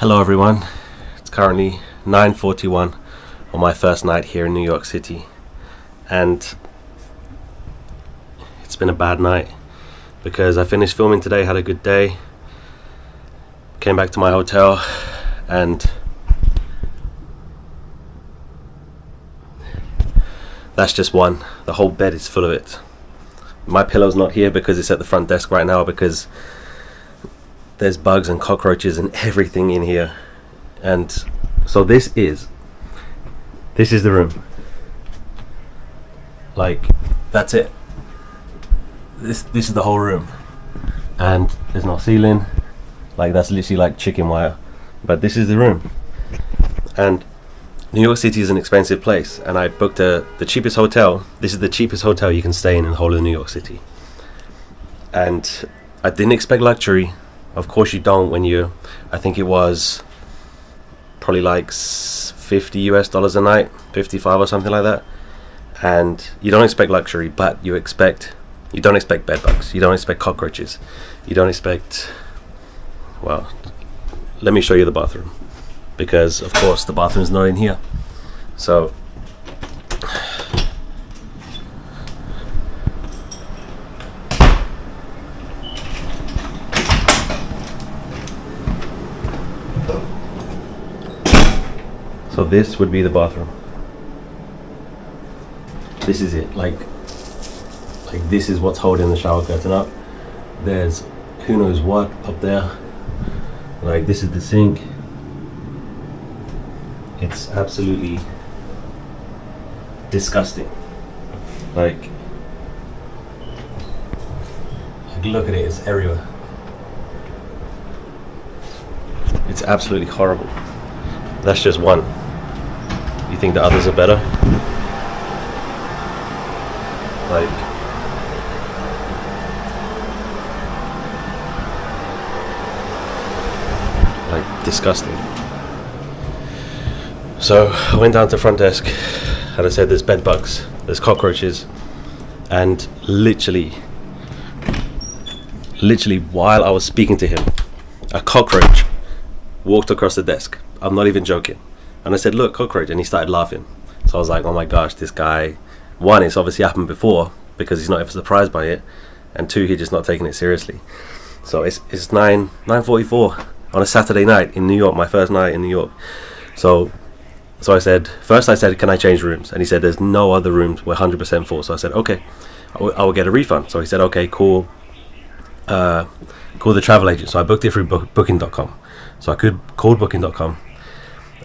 Hello everyone, it's currently 9:41 on my first night here in New York City, and it's been a bad night because I finished filming today, had a good day, came back to my hotel, and that's just one. The whole bed is full of it. My pillow's not here because it's at the front desk right now because there's bugs and cockroaches and everything in here. And so this is the room. Like, that's it. This is the whole room. And there's no ceiling. Like, that's literally like chicken wire. But this is the room. And New York City is an expensive place, and I booked the cheapest hotel. This is the cheapest hotel you can stay in the whole of New York City. And I didn't expect luxury. Of course you don't when I think it was probably like $50 a night, 55 or something like that. And you don't expect luxury, but you don't expect bedbugs, you don't expect cockroaches, you don't expect, well, let me show you the bathroom, because of course the bathroom's not in here. So this would be the bathroom. This is it. Like this is what's holding the shower curtain up. There's who knows what up there. Like, this is the sink. It's absolutely disgusting. Like look at it, it's everywhere. It's absolutely horrible. That's just one. You think the others are better? Like disgusting. So I went down to front desk and I said there's bed bugs, there's cockroaches, and literally while I was speaking to him, a cockroach walked across the desk. I'm not even joking. And I said, look, cockroach, and he started laughing. So I was like, oh my gosh, this guy, one, it's obviously happened before because he's not ever surprised by it, and two, he's just not taking it seriously. So it's 9:44 on a Saturday night in New York, my first night in New York. So I said, can I change rooms? And he said, there's no other rooms, we're 100% full. So I said, okay, I will get a refund. So he said, okay, call the travel agent. So I booked it through booking.com. So I called booking.com,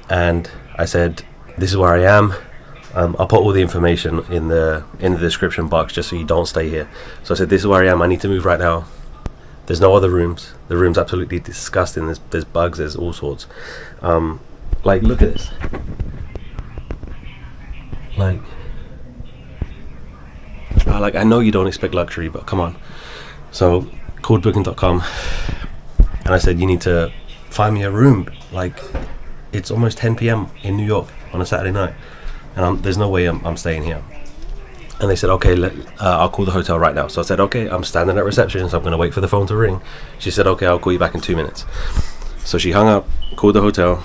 and I said, this is where I am. I'll put all the information in the description box just so you don't stay here. So I said, this is where I am. I need to move right now. There's no other rooms. The room's absolutely disgusting. There's bugs. There's all sorts. Like, look at this. Like, I know you don't expect luxury, but come on. So called booking.com, and I said, you need to find me a room. Like, it's almost 10 p.m. in New York on a Saturday night, and there's no way I'm staying here. And they said, okay, I'll call the hotel right now. So I said, okay, I'm standing at reception, so I'm going to wait for the phone to ring. She said, okay, I'll call you back in 2 minutes. So she hung up, called the hotel,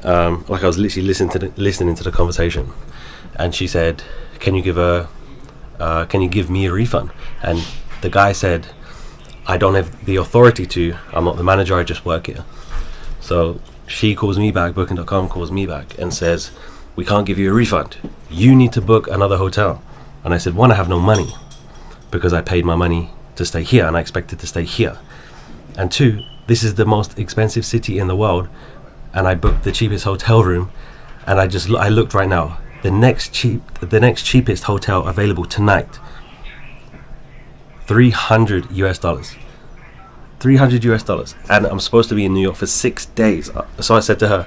like I was literally listening to the conversation, and she said, can you give me a refund? And the guy said, I don't have the authority to. I'm not the manager, I just work here. So she calls me back, booking.com calls me back and says, we can't give you a refund. You need to book another hotel. And I said, one, I have no money because I paid my money to stay here and I expected to stay here. And two, this is the most expensive city in the world, and I booked the cheapest hotel room, and I looked right now. The next cheapest hotel available tonight, $300 US, and I'm supposed to be in New York for 6 days. So I said to her,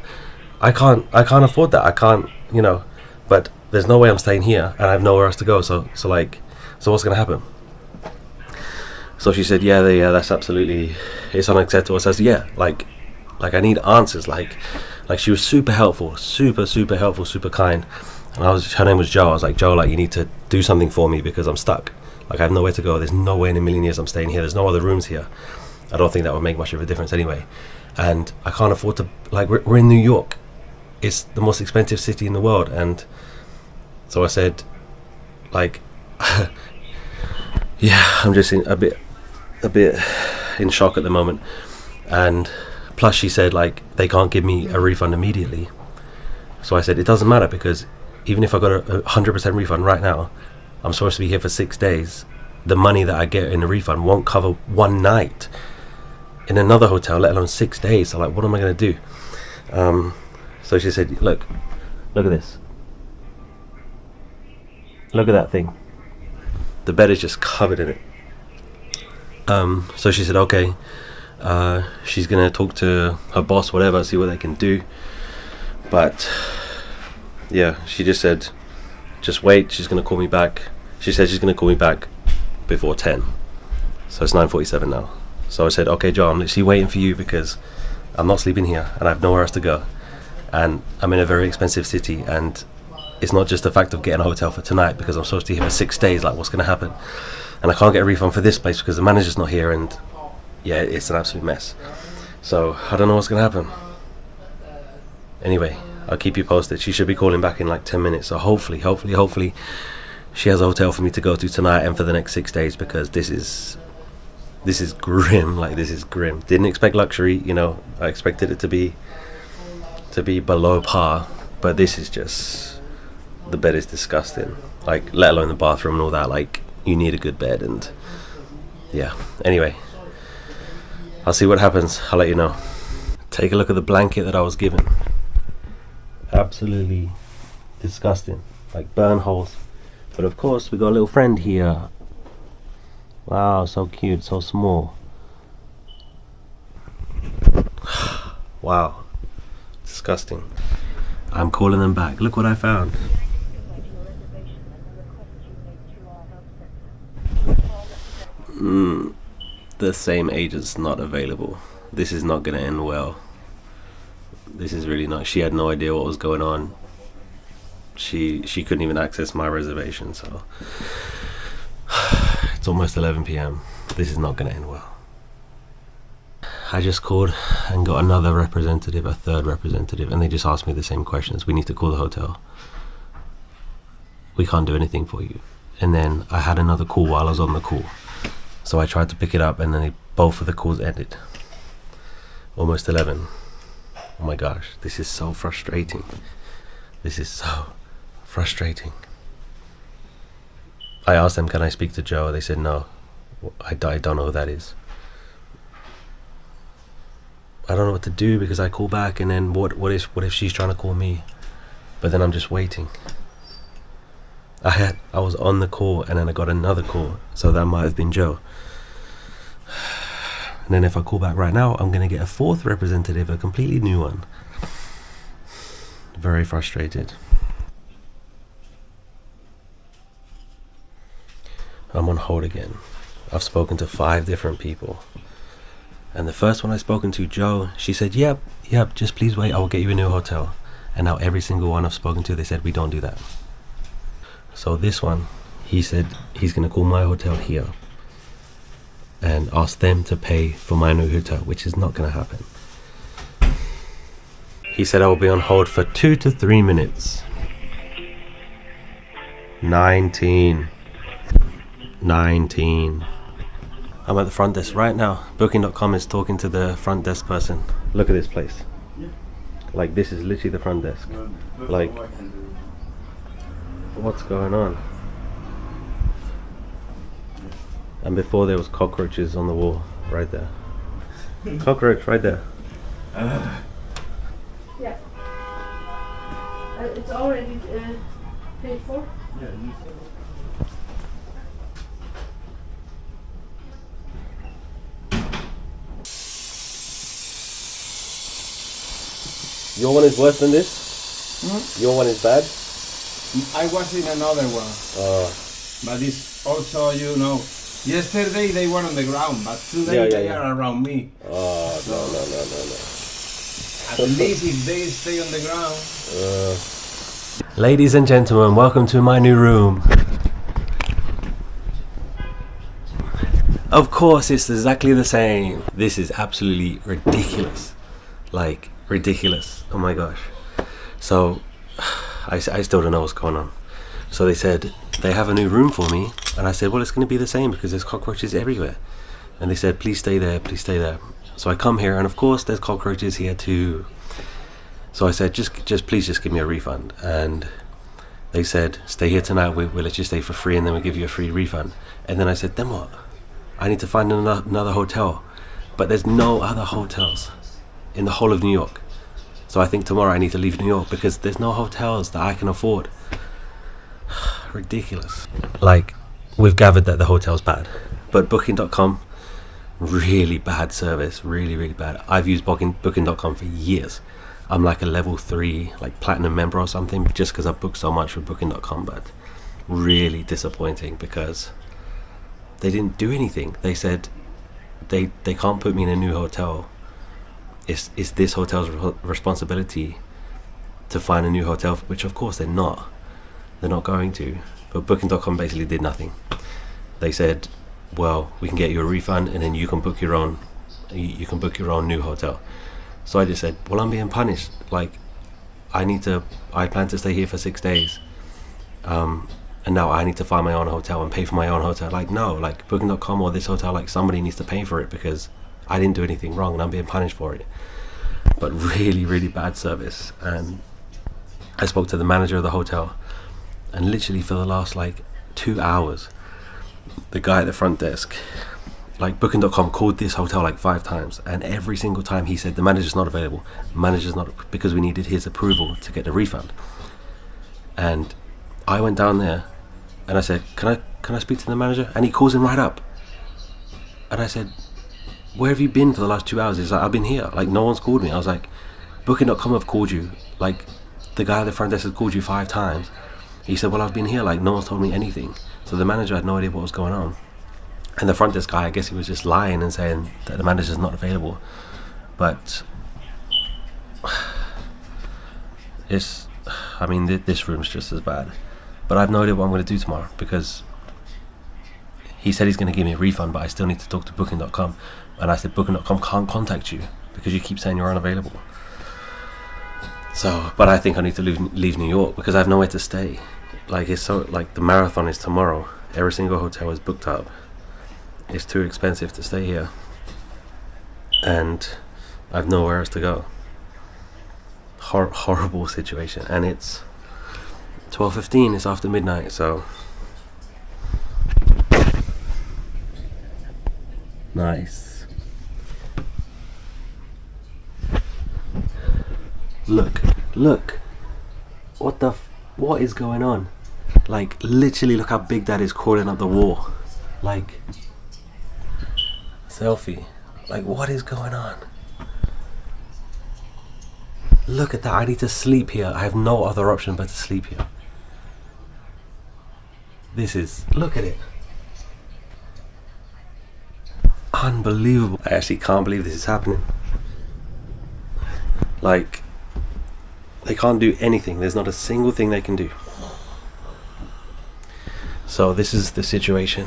I can't afford that. I can't, but there's no way I'm staying here, and I have nowhere else to go. So what's gonna happen? So she said, yeah, that's absolutely, it's unacceptable. So I said, yeah, like I need answers. Like she was super helpful, super helpful, super kind. And her name was Joe. I was like, Joe, like, you need to do something for me because I'm stuck. Like, I have nowhere to go. There's no way in a million years I'm staying here. There's no other rooms here. I don't think that would make much of a difference anyway. and I can't afford to, like, we're in New York. It's the most expensive city in the world. And so I said, like, yeah, I'm just a bit in shock at the moment. And plus she said, like, they can't give me a refund immediately. So I said, it doesn't matter, because even if I got a 100% refund right now, I'm supposed to be here for 6 days. The money that I get in the refund won't cover one night in another hotel, let alone 6 days. So, like, what am I going to do? So she said, look at this. Look at that thing. The bed is just covered in it. So she said, okay, she's going to talk to her boss, whatever, see what they can do. But yeah, she just said, just wait, she's going to call me back. She said she's going to call me back before 10. So it's 9:47 now. So I said, okay, Joe, I'm literally waiting for you, because I'm not sleeping here and I have nowhere else to go. And I'm in a very expensive city, and it's not just the fact of getting a hotel for tonight, because I'm supposed to be here for 6 days. Like, what's going to happen? And I can't get a refund for this place because the manager's not here, and yeah, it's an absolute mess. So I don't know what's going to happen. Anyway, I'll keep you posted. She should be calling back in like 10 minutes. So hopefully she has a hotel for me to go to tonight and for the next 6 days, because this is grim. Like, this is grim. Didn't expect luxury, you know. I expected it to be below par, but this is just, the bed is disgusting. Like, let alone the bathroom and all that. Like, you need a good bed. And yeah, anyway, I'll see what happens. I'll let you know. Take a look at the blanket that I was given. Absolutely disgusting, like burn holes. But of course we got a little friend here. Wow, so cute, so small. Wow, disgusting. I'm calling them back. Look what I found. The same agent's not available. This is not gonna end well. This is really not. She had no idea what was going on. She couldn't even access my reservation. So it's almost 11 p.m. This is not going to end well. I just called and got another representative, a third representative, and they just asked me the same questions. We need to call the hotel. We can't do anything for you. And then I had another call while I was on the call. So I tried to pick it up, and then both of the calls ended. Almost 11. Oh my gosh, this is so frustrating. This is so frustrating. I asked them, can I speak to Joe? They said no. I don't know who that is. I don't know what to do, because I call back, and then what if she's trying to call me? But then I'm just waiting. I was on the call, and then I got another call, so that might have been Joe. And then if I call back right now, I'm going to get a fourth representative, a completely new one. Very frustrated. I'm on hold again. I've spoken to 5 different people. And the first one I spoken to, Joe, she said, yep, just please wait, I will get you a new hotel. And now every single one I've spoken to, they said, we don't do that. So this one, he said he's going to call my hotel here and ask them to pay for my new hotel, which is not going to happen. He said I will be on hold for 2 to 3 minutes. 19. I'm at the front desk right now. Booking.com is talking to the front desk person. Look at this place. Like, this is literally the front desk. Like, what's going on? And before there was cockroaches on the wall, right there. Cockroach right there. Yeah. It's already paid for? Yeah. Your one is worse than this? Your one is bad? I was in another one. But it's also, yesterday they were on the ground, but today they are around me. Oh, no. At least if they stay on the ground. Ladies and gentlemen, welcome to my new room. Of course, it's exactly the same. This is absolutely ridiculous. Like, ridiculous. Oh my gosh. So I still don't know what's going on. So they said they have a new room for me, and I said, well, it's going to be the same because there's cockroaches everywhere. And they said, please stay there, please stay there. So I come here, and of course there's cockroaches here too. So I said, just please just give me a refund. And they said, stay here tonight, we'll let you stay for free, and then we'll give you a free refund. And then I said, then what? I need to find another hotel. But there's no other hotels in the whole of New York. So I think tomorrow I need to leave New York because there's no hotels that I can afford. Ridiculous. Like, we've gathered that the hotel's bad, but booking.com, really bad service, really, really bad. I've used booking.com for years. I'm like a level 3, like platinum member or something, just because I've booked so much with booking.com, but really disappointing because they didn't do anything. They said they can't put me in a new hotel. It's this hotel's responsibility to find a new hotel, which of course they're not going to. But booking.com basically did nothing. They said, well, we can get you a refund, and then you can book your own new hotel. So I just said, well, I'm being punished. Like, I plan to stay here for 6 days, and now I need to find my own hotel and pay for my own hotel. Like, no, like booking.com or this hotel, like somebody needs to pay for it because I didn't do anything wrong and I'm being punished for it. But really, really bad service. And I spoke to the manager of the hotel, and literally for the last like 2 hours, the guy at the front desk, like booking.com called this hotel like 5 times, and every single time he said the manager's not available, because we needed his approval to get the refund. And I went down there and I said, can I speak to the manager? And he calls him right up. And I said, where have you been for the last 2 hours? He's like, I've been here, like no one's called me. I was like, booking.com have called you, like the guy at the front desk has called you 5 times. He said, well, I've been here, like no one's told me anything. So the manager had no idea what was going on. And the front desk guy, I guess he was just lying and saying that the manager's not available. But this room's just as bad. But I have no idea what I'm going to do tomorrow, because he said he's going to give me a refund, but I still need to talk to booking.com. And I said, booking.com can't contact you because you keep saying you're unavailable. So, but I think I need to leave New York because I have nowhere to stay. Like, it's so, like, the marathon is tomorrow. Every single hotel is booked up. It's too expensive to stay here. And I have nowhere else to go. Horrible situation. And it's 12:15, it's after midnight, so nice. Look. What is going on? Like, literally look how big that is crawling up the wall. Like, selfie. Like, what is going on? Look at that. I need to sleep here. I have no other option but to sleep here. Look at it. Unbelievable. I actually can't believe this is happening. Like, they can't do anything. There's not a single thing they can do. So this is the situation.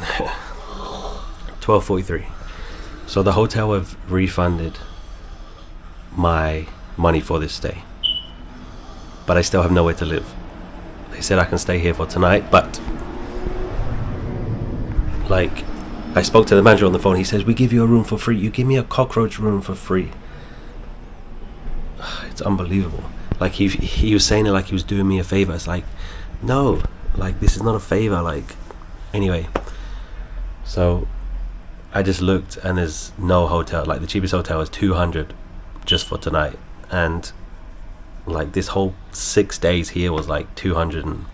12:43. So the hotel have refunded my money for this stay, but I still have nowhere to live. They said I can stay here for tonight, but like, I spoke to the manager on the phone. He says, we give you a room for free. You give me a cockroach room for free. It's unbelievable. Like, he was saying it like he was doing me a favor. It's like, no, like, this is not a favor. Like, anyway, so I just looked and there's no hotel. Like, the cheapest hotel is $200 just for tonight, and like this whole 6 days here was like 200 and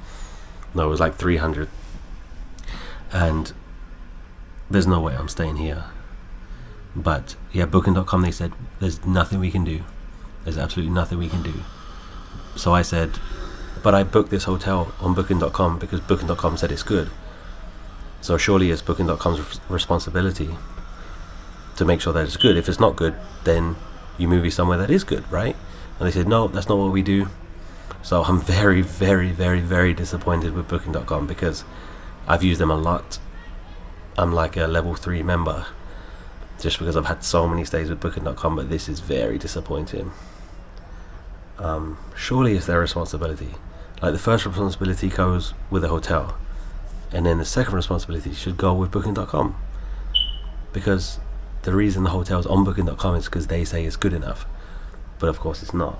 no, it was like 300, and there's no way I'm staying here. But yeah, booking.com, they said there's nothing we can do. There's absolutely nothing we can do. So I said, but I booked this hotel on booking.com because booking.com said it's good, so surely it's booking.com's responsibility to make sure that it's good. If it's not good, then you move me somewhere that is good, right? And they said, no, that's not what we do. So I'm very, very, very, very disappointed with booking.com because I've used them a lot. I'm like a level 3 member, just because I've had so many stays with booking.com, but this is very disappointing. Surely it's their responsibility. Like, the first responsibility goes with the hotel, and then the second responsibility should go with booking.com, because the reason the hotel's on booking.com is because they say it's good enough, but of course it's not.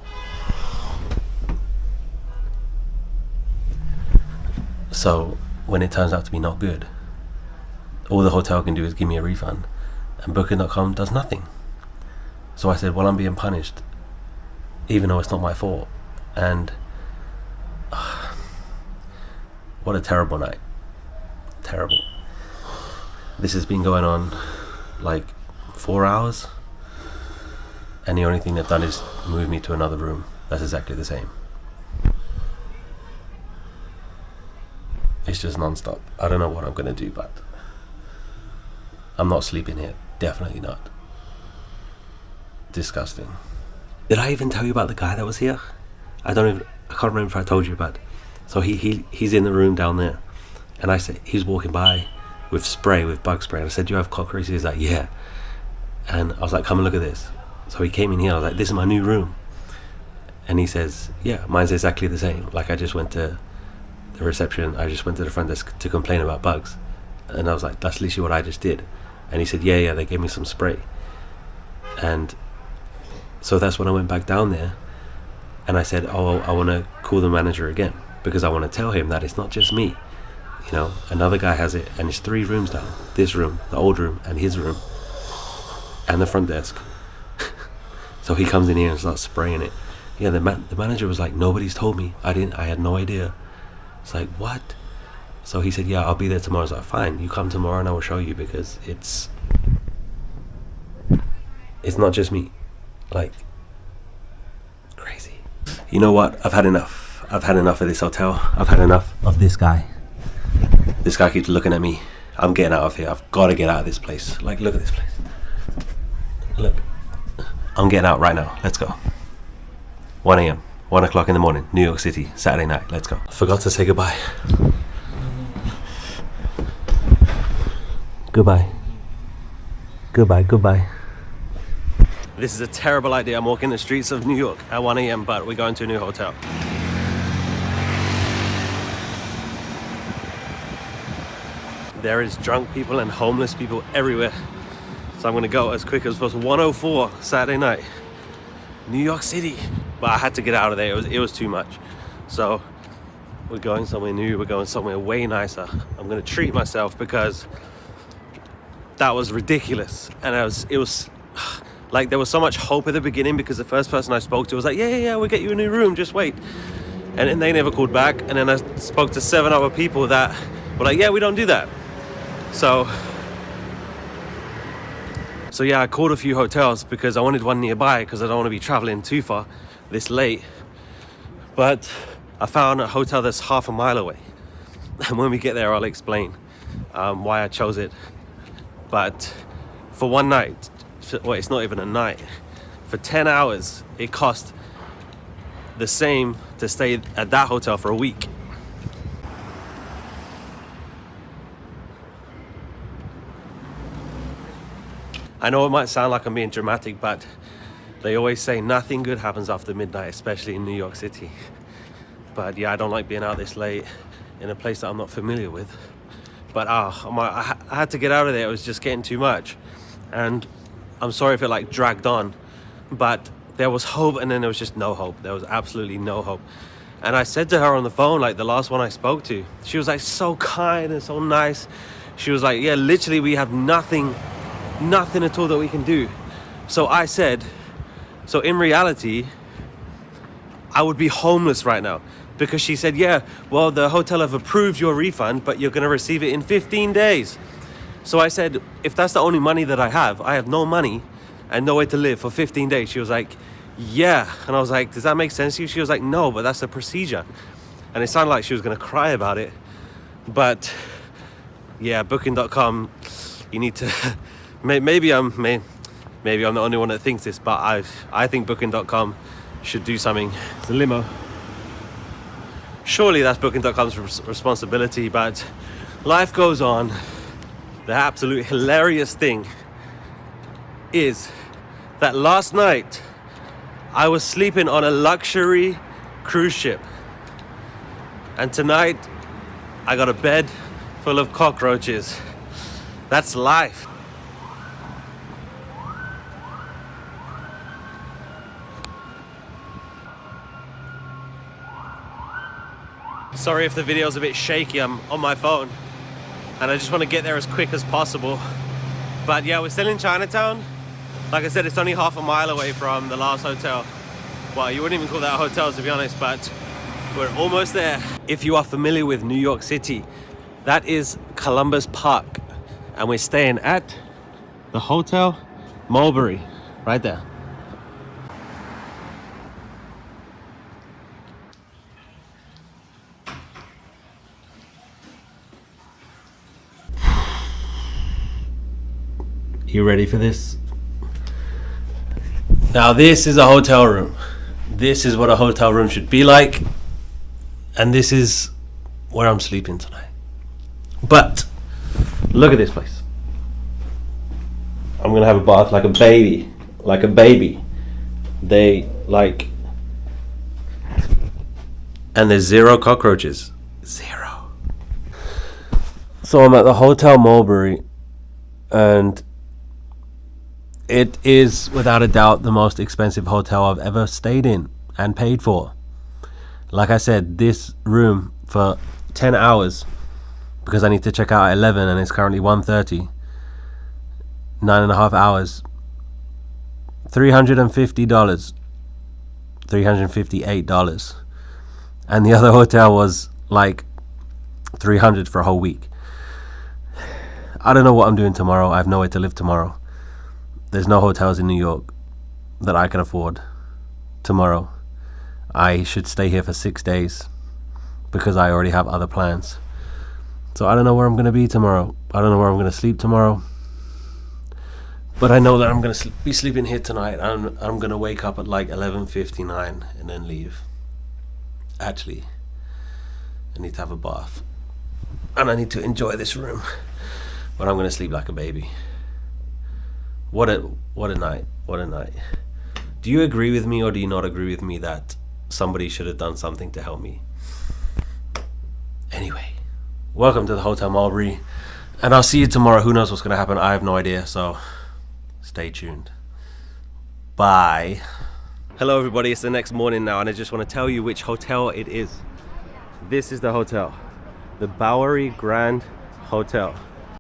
So when it turns out to be not good, all the hotel can do is give me a refund, and booking.com does nothing. So I said, well, I'm being punished even though it's not my fault. And what a terrible night. Terrible. This has been going on like 4 hours, and the only thing they've done is move me to another room that's exactly the same. It's just non-stop. I don't know what I'm gonna do, but I'm not sleeping here. Definitely not. Disgusting. Did I even tell you about the guy that was here? I can't remember if I told you about. So he's in the room down there, and I said, he's walking by with bug spray, and I said, do you have cockroaches? He's like, yeah. And I was like, come and look at this. So he came in here. I was like, this is my new room. And he says, yeah, mine's exactly the same. Like, I just went to the reception, I just went to the front desk to complain about bugs. And I was like, that's literally what I just did. And he said, yeah, they gave me some spray. And so that's when I went back down there, and I said, oh, I want to call the manager again, because I want to tell him that it's not just me. You know, another guy has it, and it's 3 rooms down. This room, the old room, and his room, and the front desk. So he comes in here and starts spraying it. Yeah, the manager was like, nobody's told me. I had no idea. It's like, what? So he said, yeah, I'll be there tomorrow. I was like, fine, you come tomorrow and I will show you, because it's not just me. Like, crazy. You know what? I've had enough. I've had enough of this hotel. I've had enough of this guy. This guy keeps looking at me. I'm getting out of here. I've got to get out of this place. Like, look at this place. Look. I'm getting out right now. Let's go. 1 a.m. 1 o'clock in the morning. New York City. Saturday night. Let's go. I forgot to say goodbye. Goodbye. Goodbye. Goodbye. This is a terrible idea. I'm walking the streets of New York at 1 a.m, but we're going to a new hotel. There is drunk people and homeless people everywhere. So I'm gonna go as quick as possible. 1:04 Saturday night, New York City. But I had to get out of there. It was too much. So we're going somewhere new. We're going somewhere way nicer. I'm gonna treat myself, because that was ridiculous. And it was like, there was so much hope at the beginning, because the first person I spoke to was like, yeah, we'll get you a new room, just wait. And then they never called back. And then I spoke to 7 other people that were like, yeah, we don't do that. So yeah, I called a few hotels because I wanted one nearby, because I don't want to be traveling too far this late. But I found a hotel that's half a mile away. And when we get there, I'll explain why I chose it. But for one night, well, it's not even a night, for 10 hours, it cost the same to stay at that hotel for a week. I know it might sound like I'm being dramatic, but they always say nothing good happens after midnight, especially in New York City. But yeah, I don't like being out this late in a place that I'm not familiar with. But I had to get out of there. It was just getting too much. And I'm sorry if it like dragged on, but there was hope, and then there was just no hope. There was absolutely no hope. And I said to her on the phone, like the last one I spoke to, she was like so kind and so nice. She was like, yeah, literally we have nothing at all that we can do. So I said, so in reality, I would be homeless right now. Because she said, yeah, well, the hotel have approved your refund, but you're gonna receive it in 15 days. So I said, if that's the only money that I have no money and nowhere to live for 15 days. She was like, yeah. And I was like, does that make sense to you? She was like, no, but that's the procedure. And it sounded like she was gonna cry about it. But yeah, booking.com, you need to, maybe I'm the only one that thinks this, but I think booking.com should do something. It's a limo. Surely that's booking.com's responsibility, but life goes on. The absolute hilarious thing is that last night I was sleeping on a luxury cruise ship. And tonight I got a bed full of cockroaches. That's life. Sorry if the video's a bit shaky, I'm on my phone and I just want to get there as quick as possible. But yeah, we're still in Chinatown. Like I said, it's only half a mile away from the last hotel. Well, you wouldn't even call that a hotel, to be honest, but we're almost there. If you are familiar with New York City, that is Columbus Park. And we're staying at the Hotel Mulberry, right there. You ready for this? Now this is a hotel room. This is what a hotel room should be like. And this is where I'm sleeping tonight. But look at this place. I'm gonna have a bath like a baby. Like a baby. And there's 0 cockroaches. 0. So I'm at the Hotel Mulberry, and it is without a doubt the most expensive hotel I've ever stayed in and paid for. Like I said, this room for 10 hours, because I need to check out at 11 and it's currently 1:30, 9.5 hours, $350, $358. And the other hotel was like $300 for a whole week. I don't know what I'm doing tomorrow. I have nowhere to live tomorrow. There's no hotels in New York that I can afford tomorrow. I should stay here for 6 days because I already have other plans. So I don't know where I'm going to be tomorrow. I don't know where I'm going to sleep tomorrow. But I know that I'm going to be sleeping here tonight. I'm going to wake up at like 11:59 and then leave. Actually, I need to have a bath. And I need to enjoy this room. But I'm going to sleep like a baby. What a night. What a night. Do you agree with me or do you not agree with me that somebody should have done something to help me? Anyway, welcome to the Hotel Mulberry, and I'll see you tomorrow. Who knows what's going to happen? I have no idea, so stay tuned. Bye. Hello everybody, it's the next morning now, and I just want to tell you which hotel it is. This is the hotel, the Bowery Grand Hotel.